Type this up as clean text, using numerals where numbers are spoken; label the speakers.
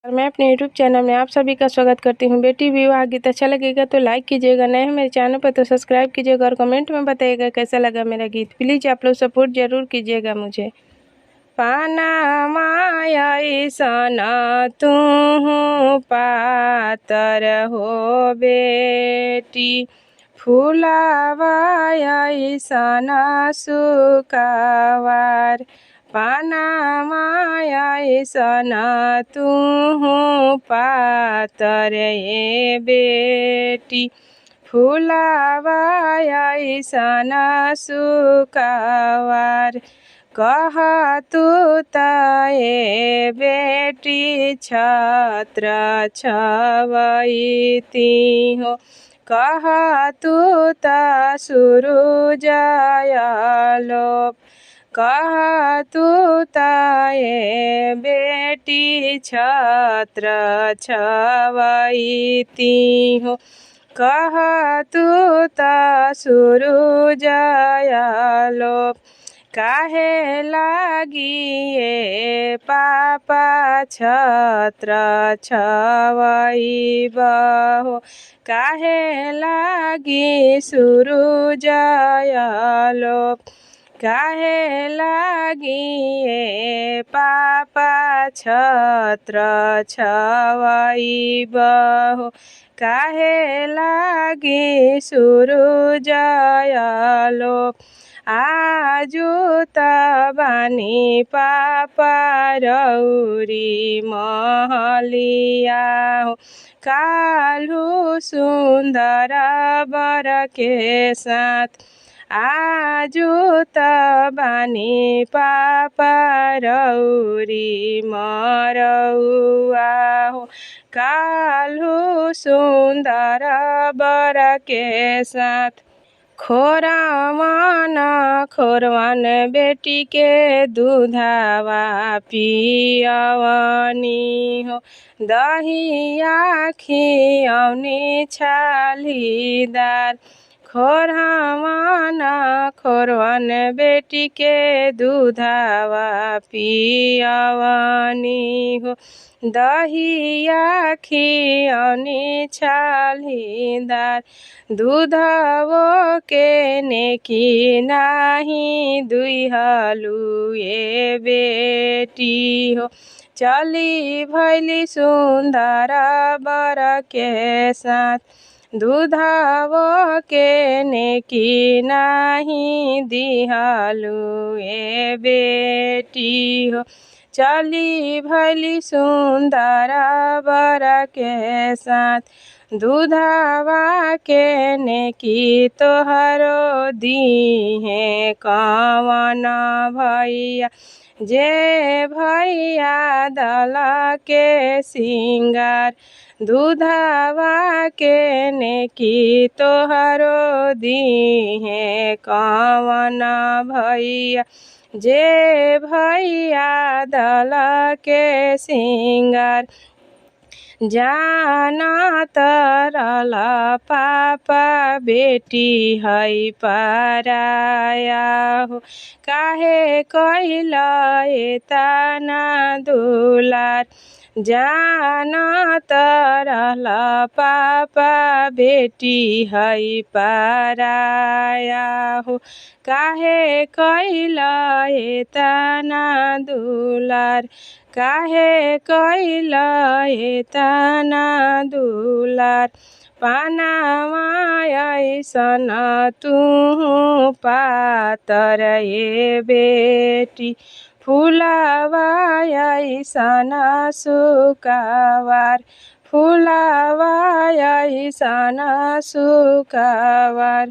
Speaker 1: और मैं अपने YouTube चैनल में आप सभी का स्वागत करती हूँ। बेटी विवाह गीत अच्छा लगेगा तो लाइक कीजिएगा, नए हैं मेरे चैनल पर तो सब्सक्राइब कीजिएगा और कमेंट में बताइएगा कैसा लगा मेरा गीत। प्लीज़ आप लोग सपोर्ट जरूर कीजिएगा मुझे। पाना माया ईसना तू पातर हो बेटी, फूलावाया ईसना सुकावार। पाना माया ईसना तू पातर ए बेटी, फूलावाया ईसना सुकावार। कह तू ताए बेटी छत्र छवैती हो, कह तू ता सूरुजयलोप, कह तू ताए बेटी छत्र छवैती हो, कह तू ता सूरुजयलोप। काहे लागी ये पापा छत्र छवैबहो, काहे लागी सूरुजयलोप, काहे लागी ये पापा छत्र छवैबहो, काहे लागी सूरुजयलोप। आजु त बानी पापा रौरी महलिया हो, कालु सुन्दर बर के साथ। आजु त बानी पापा रौरी मरौआ हो, कालु सुन्दर बर के साथ। खोरा मन खोरवन बेटी के दूधावा पियवनी हो, दहिया खियौनी छालीदार। खोरा मन खोरवन बेटी के दूधावा पियवनी हो, दहिया खियौनी छालीदार। दूधवो के नेकी नाही दुइहलु ए बेटी हो, चली भैली सुन्दर बर के साथ। दूधवो के नेकी नाही दिहलु ए बेटी हो, चली भैली सुन्दर बर के साथ। दूधवा के नेकी तोहरो दीहे कवन भैया, जे भैया दला के सिंगार। दूधवा के नेकी तोहरो दीहे कवन भैया, जे भैया दला के सिंगार। जानत रहल पापा बेटी है पराया हो, काहे कैल एतना दुलार। जानत रहल पापा बेटी है पराया हो, काहे कैल एतना दुलार, काहे कैल एतना दुलार। पाना माया ईसना तू पातर ए बेटी, फूलावाया ईसना सुकावार, फूलावाया ईसना सुकावार।